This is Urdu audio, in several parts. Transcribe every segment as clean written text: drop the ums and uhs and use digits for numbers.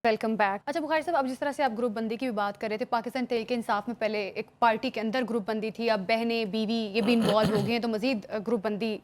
Welcome back. اچھا بخاری صاحب، اب جس طرح سے آپ گروپ بندی کی بھی بات کر رہے تھے، پاکستان تحریک انصاف میں پہلے ایک پارٹی کے اندر گروپ بندی تھی، اب بہنیں بیوی یہ بھی انوالو ہو گئی ہیں تو مزید گروپ بندی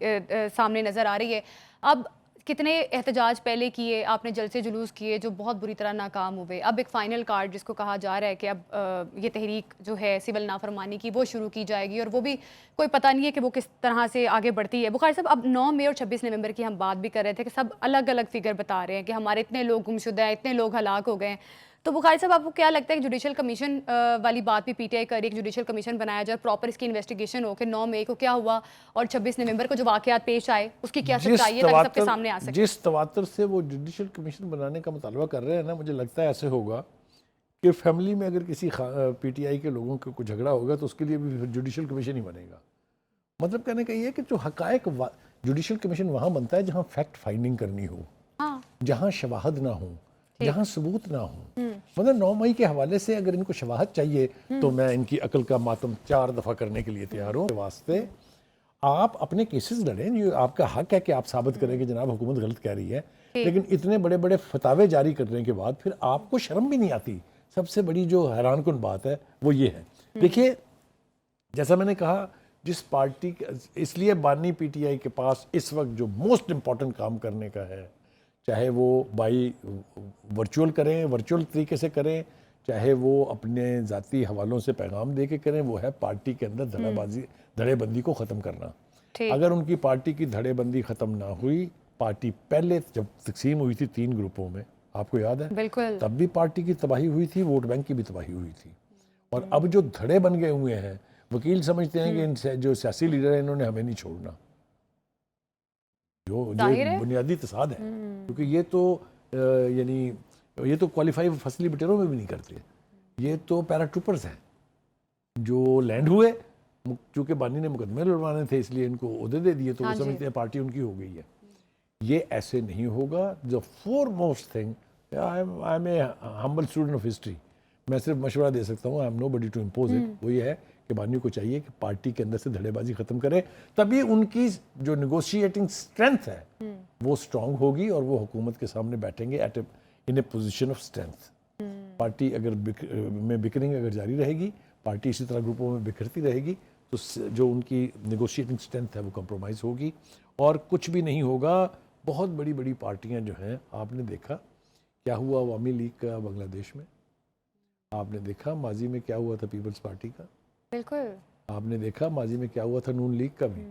سامنے نظر آ رہی ہے. اب کتنے احتجاج پہلے کیے آپ نے، جلسے جلوس کیے جو بہت بری طرح ناکام ہوئے. اب ایک فائنل کارڈ جس کو کہا جا رہا ہے کہ اب یہ تحریک جو ہے سول نافرمانی کی وہ شروع کی جائے گی، اور وہ بھی کوئی پتہ نہیں ہے کہ وہ کس طرح سے آگے بڑھتی ہے. بخاری صاحب، اب 9 مئی اور 26 نومبر کی ہم بات بھی کر رہے تھے کہ سب الگ الگ فگر بتا رہے ہیں کہ ہمارے اتنے لوگ گمشدہ ہیں، اتنے لوگ ہلاک ہو گئے ہیں. تو بخاری صاحب، آپ کو کیا لگتا ہے کہ جوڈیشل کمیشن والی بات بھی پی ٹی آئی کر رہی ہے کہ جوڈیشل کمیشن بنایا جائے، پراپر اس کی انویسٹیگیشن ہو کہ 9 مئی کو کیا ہوا اور 26 نومبر کو جو واقعات پیش آئے اس کی کیا سچائی ہے تاکہ سب کے سامنے آ سکے؟ جس تواتر سے وہ جوڈیشل کمیشن بنانے کا مطالبہ کر رہے ہیں نا، مجھے لگتا ہے ایسے ہوگا کہ فیملی میں اگر کسی پی ٹی آئی کے لوگوں کو کوئی جھگڑا ہوگا تو اس کے لیے بھی جوڈیشل کمیشن ہی بنے گا. مطلب کہنے کا یہ ہے کہ جو حقائق جوڈیشل کمیشن وہاں بنتا ہے جہاں فیکٹ فائنڈنگ کرنی ہو، جہاں شواہد نہ ہو، جہاں ثبوت نہ ہو. مطلب 9 مئی کے حوالے سے اگر ان کو شواہد چاہیے تو میں ان کی عقل کا ماتم 4 دفعہ کرنے کے لیے تیار ہوں. واسطے آپ اپنے کیسز لڑیں، یہ آپ کا حق ہے کہ آپ ثابت کریں کہ جناب حکومت غلط کہہ رہی ہے، لیکن اتنے بڑے بڑے فتاوے جاری کرنے کے بعد پھر آپ کو شرم بھی نہیں آتی. سب سے بڑی جو حیران کن بات ہے وہ یہ ہے. دیکھیے، جیسا میں نے کہا، جس پارٹی اس لیے بانی پی ٹی آئی کے پاس اس وقت جو موسٹ امپورٹنٹ کام کرنے کا ہے، چاہے وہ بائی ورچوئل کریں، ورچوئل طریقے سے کریں، چاہے وہ اپنے ذاتی حوالوں سے پیغام دے کے کریں، وہ ہے پارٹی کے اندر دھڑے بندی کو ختم کرنا. اگر ان کی پارٹی کی دھڑے بندی ختم نہ ہوئی، پارٹی پہلے جب تقسیم ہوئی تھی 3 گروپوں میں، آپ کو یاد ہے، بالکل تب بھی پارٹی کی تباہی ہوئی تھی، ووٹ بینک کی بھی تباہی ہوئی تھی. اور اب جو دھڑے بن گئے ہوئے ہیں، وکیل سمجھتے ہیں کہ ان جو سیاسی لیڈر ہیں انہوں نے ہمیں نہیں چھوڑنا، جو ایک بنیادی تصاد ہے. کیونکہ یہ تو یعنی یہ تو کوالیفائی فصلی بٹیروں میں بھی نہیں کرتے، یہ تو پیراٹروپرز ہیں جو لینڈ ہوئے. چونکہ بانی نے مقدمے لڑوانے تھے اس لیے ان کو عہدے دے دیے، تو وہ سمجھتے ہیں پارٹی ان کی ہو گئی ہے. یہ ایسے نہیں ہوگا. جو foremost thing, I am a humble student of history, میں صرف مشورہ دے سکتا ہوں، I am nobody to impose it. وہ یہ ہے کہ بانی کو چاہیے کہ پارٹی کے اندر سے دھڑے بازی ختم کرے، تبھی ان کی جو نیگوشیٹنگ سٹرینتھ ہے وہ سٹرونگ ہوگی اور وہ حکومت کے سامنے بیٹھیں گے in a position of strength. Party اگر بکرنگ اگر جاری رہے گی، پارٹی اسی طرح گروپوں میں بکھرتی رہے گی، تو جو ان کی نیگوشیٹنگ سٹرینتھ ہے وہ کمپرومائز ہوگی اور کچھ بھی نہیں ہوگا. بہت بڑی بڑی پارٹیاں جو ہیں، آپ نے دیکھا کیا ہوا عوامی لیگ کا بنگلہ دیش میں، آپ نے دیکھا ماضی میں کیا ہوا تھا پیپلز پارٹی کا، بالکل آپ نے دیکھا ماضی میں کیا ہوا تھا نون لیگ کا بھی.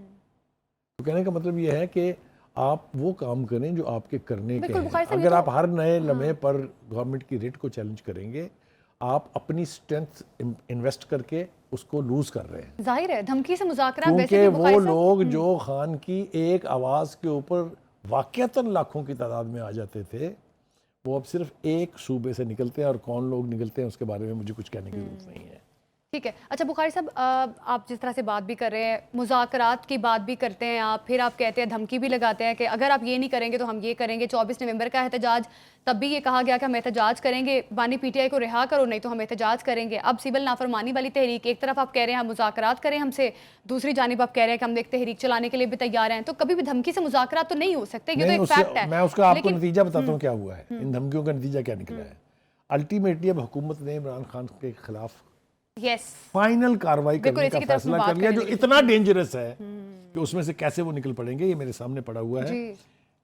تو کہنے کا مطلب یہ ہے کہ آپ وہ کام کریں جو آپ کے کرنے کے ہیں. اگر آپ ہر نئے لمحے پر گورنمنٹ کی ریٹ کو چیلنج کریں گے، آپ اپنی سٹرینتھ انویسٹ کر کے اس کو لوز کر رہے ہیں. ظاہر ہے دھمکی سے مذاکرات ویسے کیونکہ بھی وہ لوگ جو خان کی ایک آواز کے اوپر واقعتاً لاکھوں کی تعداد میں آ جاتے تھے، وہ اب صرف ایک صوبے سے نکلتے ہیں، اور کون لوگ نکلتے ہیں اس کے بارے میں مجھے کچھ کہنے کی ضرورت نہیں ہے. ٹھیک ہے. اچھا بخاری صاحب، آپ جس طرح سے بات بھی کر رہے ہیں، مذاکرات کی بات بھی کرتے ہیں آپ، پھر آپ کہتے ہیں دھمکی بھی لگاتے ہیں کہ اگر آپ یہ نہیں کریں گے تو ہم یہ کریں گے. 24 نومبر کا احتجاج، تب بھی یہ کہا گیا کہ ہم احتجاج کریں گے، بانی پی ٹی آئی کو رہا کرو نہیں تو ہم احتجاج کریں گے. اب سول نافرمانی والی تحریک، ایک طرف آپ کہہ رہے ہیں ہم مذاکرات کریں ہم سے، دوسری جانب آپ کہہ رہے ہیں کہ ہم ایک تحریک چلانے کے لیے بھی تیار ہیں. تو کبھی بھی دھمکی سے مذاکرات تو نہیں ہو سکتے، یہ تو ایک فیکٹ ہے. میں اس کا آپ کو نتیجہ بتاتا ہوں کیا ہوا ہے، ان دھمکیوں کا نتیجہ کیا نکلا ہے. الٹیمیٹلی اب حکومت نے عمران خان کے خلاف فائنل کاروائی کرنے کا فیصلہ کر لیا، جو اتنا ڈینجرس ہے کہ اس میں سے کیسے وہ نکل پڑیں گے یہ میرے سامنے پڑا ہوا ہے.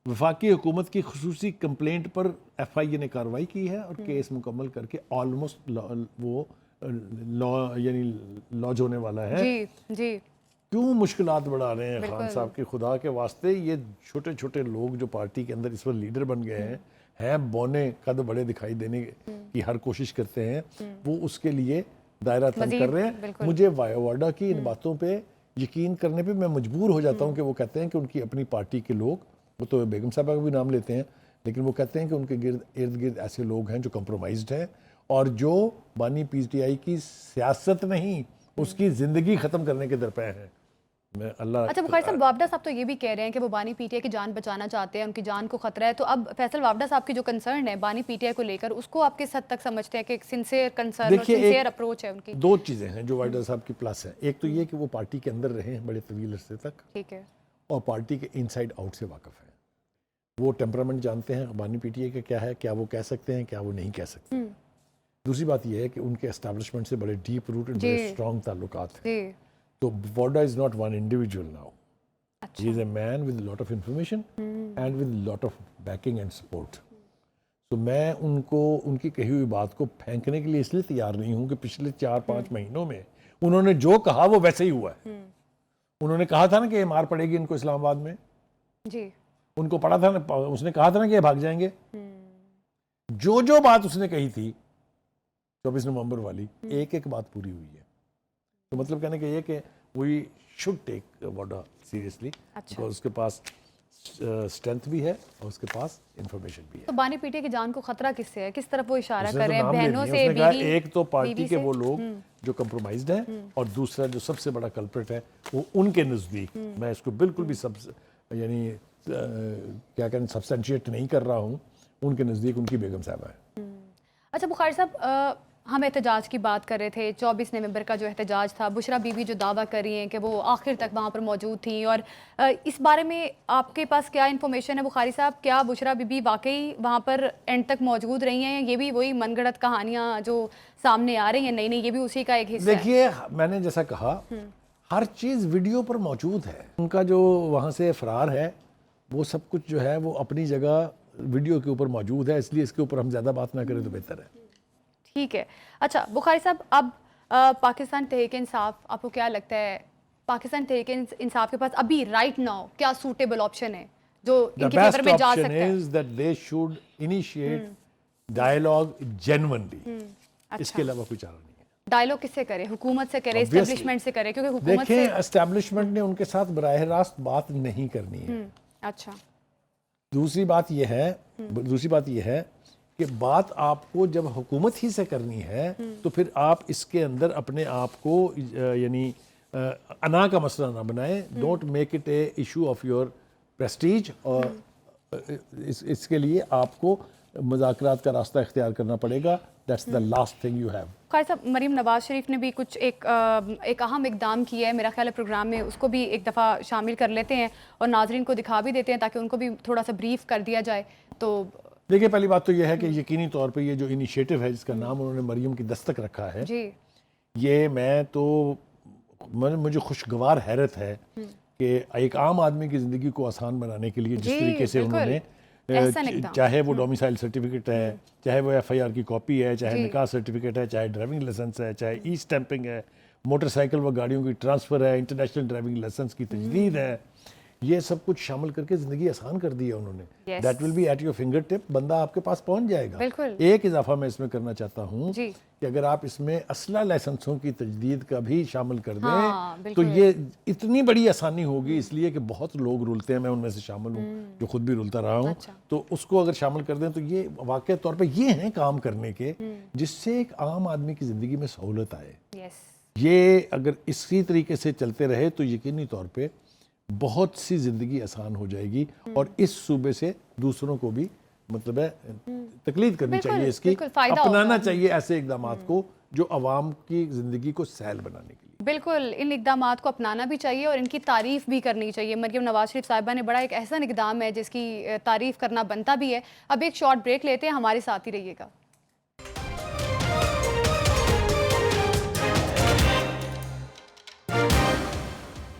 وفاقی حکومت کی خصوصی کمپلینٹ پر ایف آئی اے نے کارروائی کی ہے اور کیس مکمل کر کے آلموسٹ وہ یعنی لانچ ہونے والا ہے. کیوں مشکلات بڑھا رہے ہیں خان صاحب کی خدا کے واسطے؟ یہ چھوٹے چھوٹے لوگ جو پارٹی کے اندر اس وقت لیڈر بن گئے ہیں بونے قد بڑے دکھائی دینے کی ہر کوشش کرتے ہیں، وہ اس کے لیے دائرہ تنگ کر رہے ہیں. مجھے وایوواڈا کی ان باتوں پہ یقین کرنے پہ میں مجبور ہو جاتا ہوں کہ وہ کہتے ہیں کہ ان کی اپنی پارٹی کے لوگ، وہ تو بیگم صاحبہ کا بھی نام لیتے ہیں، لیکن وہ کہتے ہیں کہ ان کے ارد گرد ایسے لوگ ہیں جو کمپرومائزڈ ہیں اور جو بانی پی ٹی آئی کی سیاست نہیں، اس کی زندگی ختم کرنے کے درپے ہیں. اچھا بخاری صاحب، وابڈا صاحب تو یہ بھی کہہ رہے ہیں کہ وہ بانی پی ٹی آئی کی جان بچانا چاہتے ہیں، ان کی جان کو خطرہ ہے. تو اب فیصل وابڈا صاحب کی جو کنسرن ہے بانی پی ٹی آئی کو لے کر، اس کو آپ کس حد تک سمجھتے ہیں کہ ایک سنسیئر کنسرن اور سنسیئر اپروچ ہے ان کی؟ 2 چیزیں ہیں جو وابڈا صاحب کی پلس ہیں. ایک تو یہ کہ وہ پارٹی کے اندر رہے ہیں بڑے طویل عرصے تک، ٹھیک ہے، اور پارٹی کے انسائیڈ آؤٹ سے واقف ہیں. وہ ٹیمپرامنٹ جانتے ہیں بانی پی ٹی آئی کا کیا ہے, کیا وہ کہہ سکتے ہیں, کیا وہ نہیں کہہ سکتے. دوسری بات یہ ہے کہ ان کے اسٹیبلشمنٹ سے بڑے ڈیپ روٹڈ, بڑے اسٹرانگ تعلقات ہیں. تو ووڈا is not one individual now, he is a man with lot of information and with lot of backing and support. تو میں ان کو ان کی کہی ہوئی بات کو پھینکنے کے لیے اس لیے تیار نہیں ہوں کہ پچھلے 4-5 مہینوں میں انہوں نے جو کہا وہ ویسے ہی ہوا ہے. انہوں نے کہا تھا نا کہ یہ مار پڑے گی ان کو اسلام آباد میں, جی ان کو پڑا تھا نا, اس نے کہا تھا نا کہ یہ بھاگ جائیں گے. جو بات اس نے کہی تھی 24 نومبر والی, ایک ایک بات پوری ہوئی ہے. تو مطلب کہنے کا یہ کہ وی شوڈ ٹیک ووڈا سیریسلی, بیکاز اس کے پاس اسٹرینتھ بھی ہے اور اس کے پاس انفارمیشن بھی ہے. تو بانی پی ٹی آئی کی جان کو خطرہ کس سے ہے, کس طرف وہ اشارہ اس نے کر تو رہے ہیں؟ نام لے بہنوں لیا. سے, اس نے کہا بیوی, ایک تو پارٹی بیوی کے سے؟ وہ لوگ جو کمپرومائزڈ ہیں, اور دوسرا جو سب سے بڑا کلپریٹ ہے وہ ان کے نزدیک, میں اس کو بالکل بھی یعنی کیا کہیں سبسٹینشیٹ نہیں کر رہا ہوں, ان کے نزدیک ان کی بیگم صاحبہ ہے. اچھا بخاری صاحب, ہم احتجاج کی بات کر رہے تھے, 24 نومبر کا جو احتجاج تھا, بشرا بی بی جو دعویٰ کر رہی ہیں کہ وہ آخر تک وہاں پر موجود تھیں, اور اس بارے میں آپ کے پاس کیا انفارمیشن ہے بخاری صاحب؟ کیا بشرا بی بی واقعی وہاں پر اینڈ تک موجود رہی ہیں, یہ بھی وہی من گھڑت کہانیاں جو سامنے آ رہی ہیں؟ نہیں یہ بھی اسی کا ایک حصہ ہے. دیکھیے, میں نے جیسا کہا ہر چیز ویڈیو پر موجود ہے. ان کا جو وہاں سے فرار ہے وہ سب کچھ جو ہے وہ اپنی جگہ ویڈیو کے اوپر موجود ہے, اس لیے اس کے اوپر ہم زیادہ بات نہ کریں تو بہتر ہے. ٹھیک ہے. اچھا بخاری صاحب, اب پاکستان تحریک انصاف, آپ کو کیا لگتا ہے پاکستان تحریک انصاف کے پاس ابھی رائٹ ناؤ کیا سوٹیبل آپشن ہے جو ان کی فیور میں جا سکتا ہے؟ The best option is that they should initiate dialogue genuinely. اس کے علاوہ کوئی چارہ نہیں ہے. ڈائلاگ کس سے کرے؟ حکومت سے کرے, اسٹیبلشمنٹ سے کرے؟ کیونکہ حکومت سے دیکھیں, اسٹیبلشمنٹ نے ان کے ساتھ براہ راست بات نہیں کرنی ہے. اچھا, دوسری بات یہ ہے کہ بات آپ کو جب حکومت ہی سے کرنی ہے تو پھر آپ اس کے اندر اپنے آپ کو یعنی انا کا مسئلہ نہ بنائیں. Don't make it a issue of your prestige, اور اس کے لیے آپ کو مذاکرات کا راستہ اختیار کرنا پڑے گا. That's the last thing you have. قائد صاحب, مریم نواز شریف نے بھی کچھ ایک اہم اقدام کیا ہے میرا خیال ہے پروگرام میں, اس کو بھی ایک دفعہ شامل کر لیتے ہیں اور ناظرین کو دکھا بھی دیتے ہیں تاکہ ان کو بھی تھوڑا سا بریف کر دیا جائے. تو دیکھیں, پہلی بات تو یہ ہے کہ یقینی طور پہ یہ جو انیشیٹو ہے جس کا نام انہوں نے مریم کی دستک رکھا ہے, جی یہ مجھے خوشگوار حیرت ہے کہ ایک عام آدمی کی زندگی کو آسان بنانے کے لیے جس طریقے سے انہوں نے, چاہے وہ ڈومیسائل سرٹیفکیٹ ہے, چاہے وہ ایف آئی آر کی کاپی ہے, چاہے نکاح سرٹیفکیٹ ہے, چاہے ڈرائیونگ لائسنس ہے, چاہے ای اسٹیمپنگ ہے, موٹر سائیکل و گاڑیوں کی ٹرانسفر ہے, انٹرنیشنل ڈرائیونگ لائسنس کی تجدید ہے, یہ سب کچھ شامل کر کے زندگی آسان کر دی ہے انہوں نے. That will be at your finger tip, بندہ آپ کے پاس پہنچ جائے گا. ایک اضافہ میں اس میں کرنا چاہتا ہوں کہ اگر آپ اس میں اسلحہ لائسنسوں کی تجدید کا بھی شامل کر دیں تو یہ اتنی بڑی آسانی ہوگی, اس لیے کہ بہت لوگ رولتے ہیں, میں ان میں سے شامل ہوں جو خود بھی رولتا رہا ہوں. تو اس کو اگر شامل کر دیں تو یہ واقعی طور پہ یہ ہیں کام کرنے کے جس سے ایک عام آدمی کی زندگی میں سہولت آئے. یہ اگر اسی طریقے سے چلتے رہے تو یقینی طور پہ بہت سی زندگی آسان ہو جائے گی, اور اس صوبے سے دوسروں کو بھی مطلب ہے تقلید کرنی چاہیے, اس کی اپنانا چاہیے ایسے اقدامات کو جو عوام کی زندگی کو سہل بنانے کے لیے. بالکل, ان اقدامات کو اپنانا بھی چاہیے اور ان کی تعریف بھی کرنی چاہیے. مریم نواز شریف صاحبہ نے بڑا ایک احسن اقدام ہے جس کی تعریف کرنا بنتا بھی ہے. اب ایک شارٹ بریک لیتے ہیں, ہمارے ساتھ ہی رہیے گا.